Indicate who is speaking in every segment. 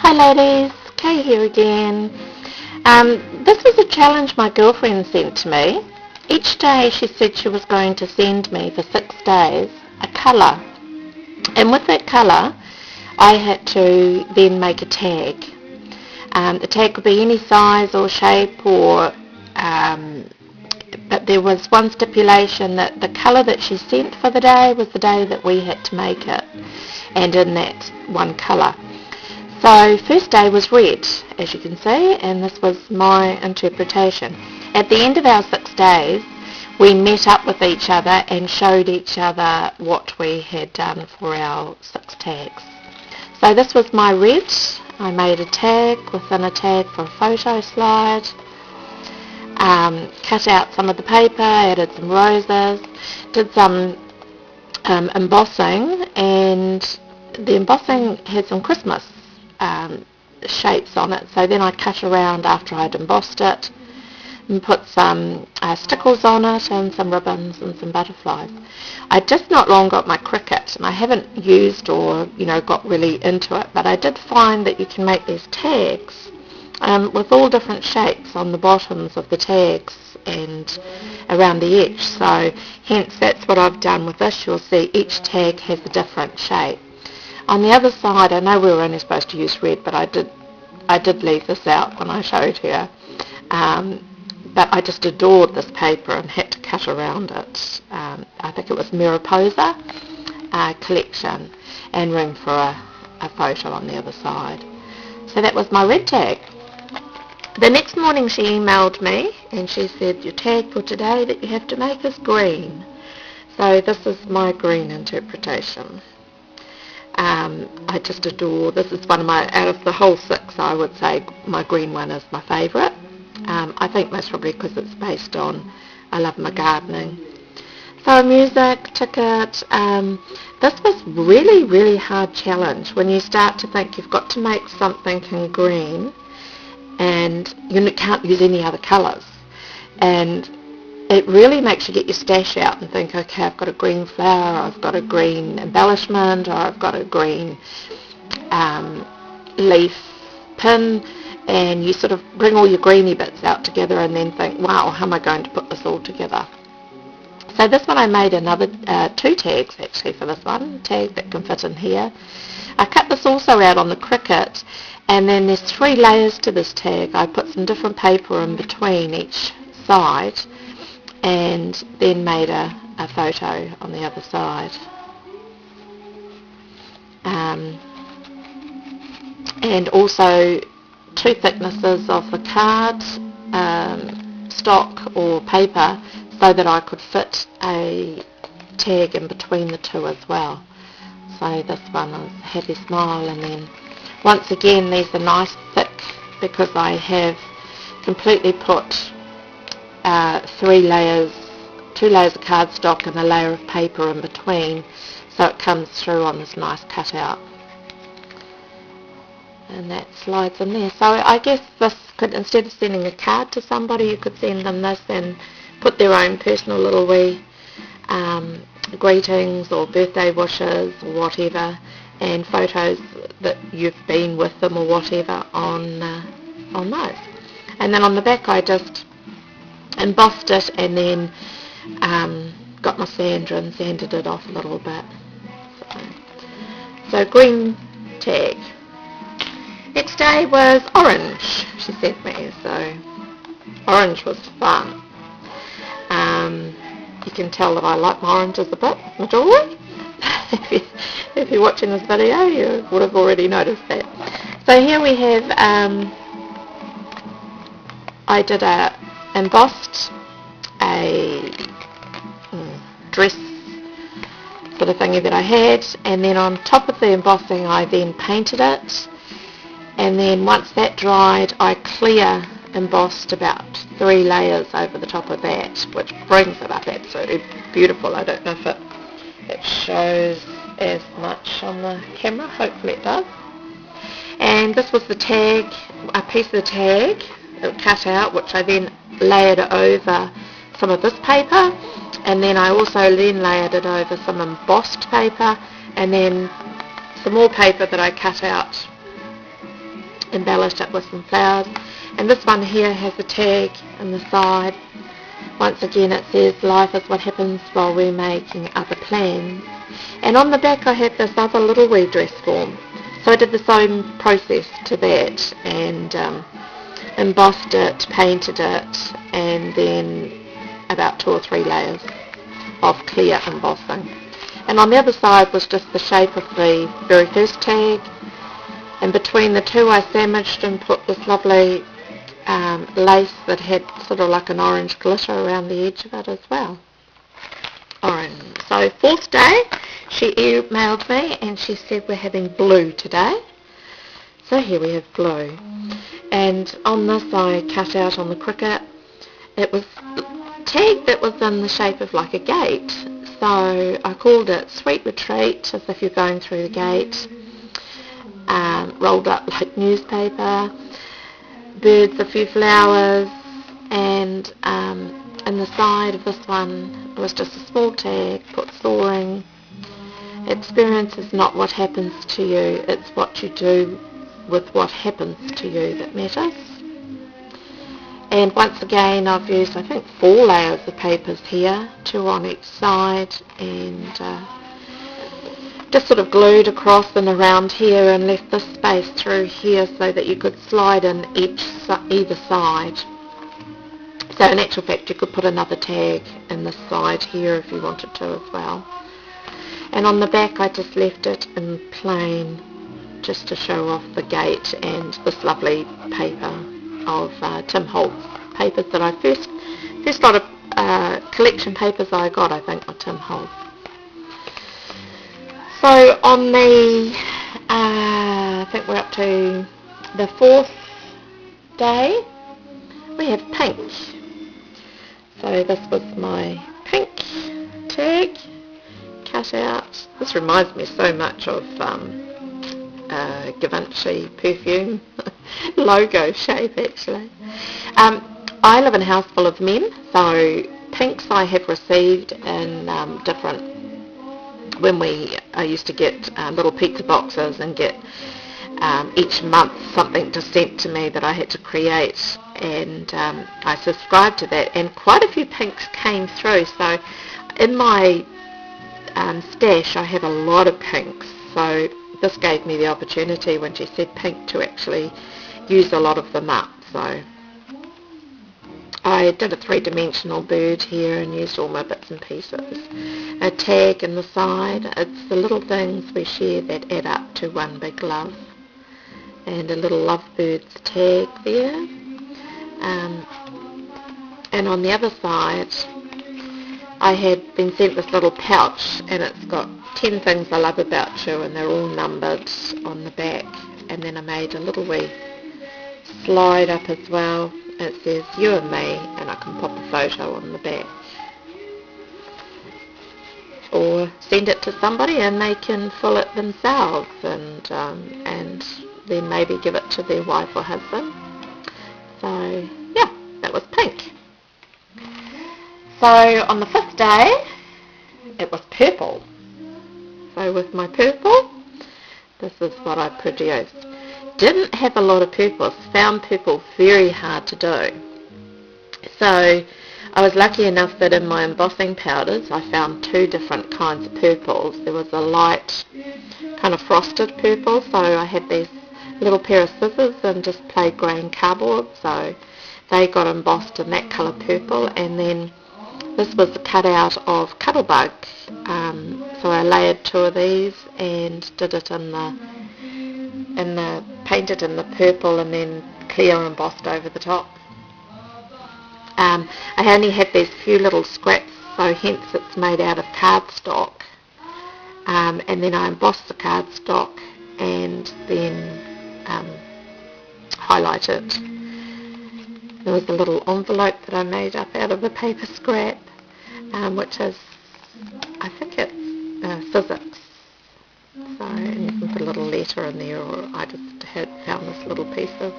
Speaker 1: Hi ladies, Kay here again. This was a challenge my girlfriend sent to me. Each day she said she was going to send me for 6 days a colour. And with that colour I had to then make a tag. The tag could be any size or shape but there was one stipulation that the colour that she sent for the day was the day that we had to make it, and in that one colour. So first day was red, as you can see, and this was my interpretation. At the end of our 6 days, we met up with each other and showed each other what we had done for our 6 tags. So this was my red. I made a tag within a tag for a photo slide, cut out some of the paper, added some roses, did some embossing, and the embossing had some Christmas shapes on it, so then I cut around after I'd embossed it and put some stickles on it and some ribbons and some butterflies. I just not long got my Cricut, and I haven't used or got really into it, but I did find that you can make these tags with all different shapes on the bottoms of the tags and around the edge, so hence that's what I've done with this. You'll see each tag has a different shape. On the other side, I know we were only supposed to use red, but I did leave this out when I showed her. But I just adored this paper and had to cut around it. I think it was Mariposa collection, and room for a photo on the other side. So that was my red tag. The next morning she emailed me and she said, your tag for today that you have to make is green. So this is my green interpretation. I just adore, this is one of my, out of the whole 6, I would say my green one is my favourite. I think most probably because it's based on, I love my gardening. So music, ticket, this was really, really hard challenge when you start to think you've got to make something in green and you can't use any other colours. And it really makes you get your stash out and think, okay, I've got a green flower, I've got a green embellishment, or I've got a green leaf pin, and you sort of bring all your greeny bits out together and then think, wow, how am I going to put this all together? So this one I made another 2 tags actually for this one, a tag that can fit in here. I cut this also out on the Cricut, and then there's 3 layers to this tag. I put some different paper in between each side and then made a photo on the other side. And also 2 thicknesses of the card stock or paper so that I could fit a tag in between the 2 as well. So this one is Happy Smile, and then once again these are nice thick because I have completely put 3 layers, 2 layers of cardstock and a layer of paper in between, so it comes through on this nice cutout. And that slides in there. So I guess this could, instead of sending a card to somebody, you could send them this and put their own personal little wee greetings or birthday wishes or whatever, and photos that you've been with them or whatever on those. And then on the back I just embossed it and then got my sander and sanded it off a little bit. So green tag. Next day was orange, she sent me, so orange was fun. You can tell that I like my oranges a bit, majorly. If you're watching this video, you would have already noticed that. So here we have, I did embossed a dress sort of thingy that I had, and then on top of the embossing I then painted it, and then once that dried I clear embossed about 3 layers over the top of that, which brings it up absolutely beautiful. I don't know if it shows as much on the camera, hopefully it does. And this was the tag, a piece of the tag cut out, which I then layered over some of this paper, and then I also then layered it over some embossed paper, and then some more paper that I cut out embellish it with some flowers. And this one here has a tag on the side. Once again it says life is what happens while we're making other plans. And on the back I have this other little wee dress form. So I did the same process to that and embossed it, painted it, and then about 2 or 3 layers of clear embossing. And on the other side was just the shape of the very first tag, and between the two I sandwiched and put this lovely lace that had sort of like an orange glitter around the edge of it as well. Orange. So 4th day she emailed me and she said we're having blue today. So here we have blue. And on this I cut out on the Cricut, it was a tag that was in the shape of like a gate. So I called it Sweet Retreat, as if you're going through the gate, rolled up like newspaper, birds, a few flowers, and in the side of this one was just a small tag, put soaring. Experience is not what happens to you, it's what you do with what happens to you that matters. And once again I've used I think 4 layers of papers here, 2 on each side, and just sort of glued across and around here and left this space through here so that you could slide in either side. So in actual fact you could put another tag in this side here if you wanted to as well. And on the back I just left it in plain just to show off the gate and this lovely paper of Tim Holtz papers that I first lot of collection papers I got, I think, of Tim Holtz. So on the, I think we're up to the 4th day, we have pink. So this was my pink tag cut out. This reminds me so much of Givenchy perfume logo shape actually. I live in a house full of men, so pinks I have received in different, when I used to get little pizza boxes and get each month something just sent to me that I had to create, and I subscribed to that, and quite a few pinks came through. So in my stash I have a lot of pinks, so this gave me the opportunity when she said pink to actually use a lot of them up. So I did a 3-dimensional bird here and used all my bits and pieces. A tag in the side, it's the little things we share that add up to one big love. And a little lovebirds tag there. And on the other side I had been sent this little pouch, and it's got 10 things I love about you, and they're all numbered on the back. And then I made a little wee slide up as well. It says you and me, and I can pop a photo on the back. Or send it to somebody and they can fill it themselves, and then maybe give it to their wife or husband. So yeah, that was pink. So on the 5th day, it was purple. So with my purple, this is what I produced. Didn't have a lot of purples, found purple very hard to do. So I was lucky enough that in my embossing powders I found 2 different kinds of purples. There was a light kind of frosted purple, so I had this little pair of scissors and just played grain cardboard, so they got embossed in that colour purple. And then this was the cutout of Cuttlebug, so I layered 2 of these and did it painted in the purple and then clear embossed over the top. I only had these few little scraps, so hence it's made out of cardstock, and then I embossed the cardstock and then highlighted. There was a little envelope that I made up out of a paper scrap, which is, I think it's physics. So, and you can put a little letter in there, or I just had found this little piece of,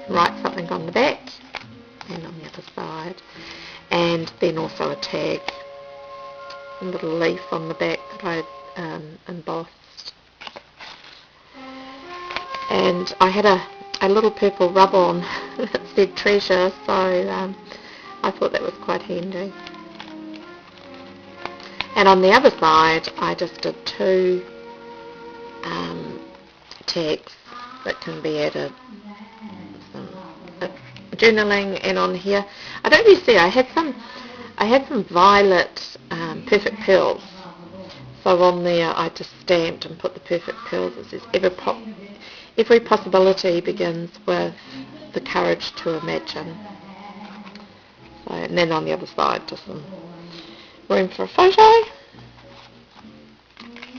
Speaker 1: write something on the back and on the other side, and then also a tag, a little leaf on the back that I embossed. And I had a a little purple rub-on that said treasure, so I thought that was quite handy. And on the other side, I just did 2 tags that can be added. Some journaling, and on here, I don't really see. I had some violet perfect pearls. So on there, I just stamped and put the perfect pearls. It says every possibility begins with the courage to imagine. So, and then on the other side, just some room for a photo.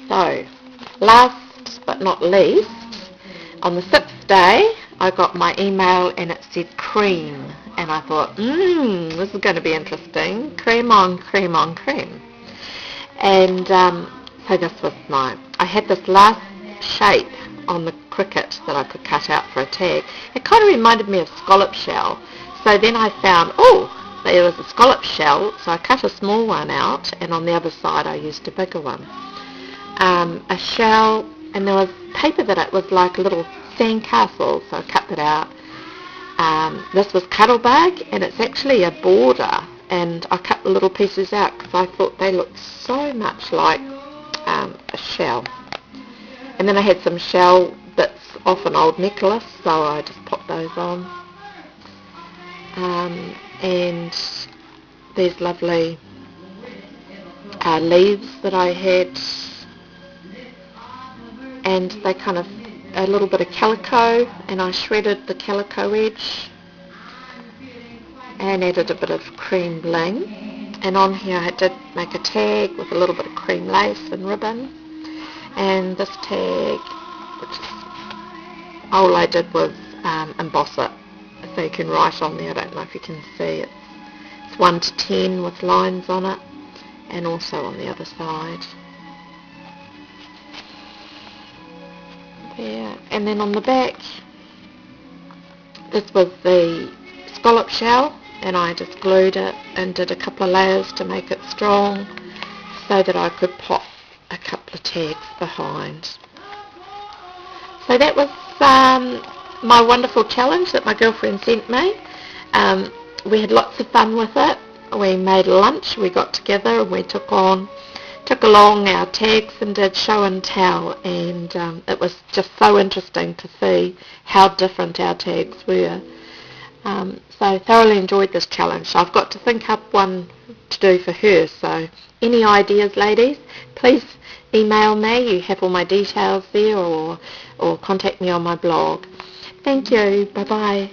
Speaker 1: So, last but not least, on the 6th day, I got my email and it said cream. And I thought, this is going to be interesting. Cream on cream on cream. And so this was I had this last shape on the cricket that I could cut out for a tag. It kind of reminded me of scallop shell. So then I found, there was a scallop shell, so I cut a small one out, and on the other side I used a bigger one. A shell, and there was paper that it was like a little sandcastle, so I cut that out. This was Cuttlebug, and it's actually a border, and I cut the little pieces out because I thought they looked so much like a shell. And then I had some shell bits off an old necklace, so I just popped those on. And these lovely leaves that I had, and they kind of a little bit of calico, and I shredded the calico edge and added a bit of cream bling. And on here I did make a tag with a little bit of cream lace and ribbon. And this tag, all I did was emboss it, so you can write on there. I don't know if you can see, it's 1 to 10 with lines on it, and also on the other side. There. And then on the back, this was the scallop shell, and I just glued it and did a couple of layers to make it strong so that I could pop a couple of tags behind. So that was my wonderful challenge that my girlfriend sent me. We had lots of fun with it. We made lunch, we got together, and we took along our tags and did show and tell, and it was just so interesting to see how different our tags were. So I thoroughly enjoyed this challenge. So I've got to think up one to do for her. So any ideas, ladies, please email me. You have all my details there, or contact me on my blog. Thank you. Bye-bye.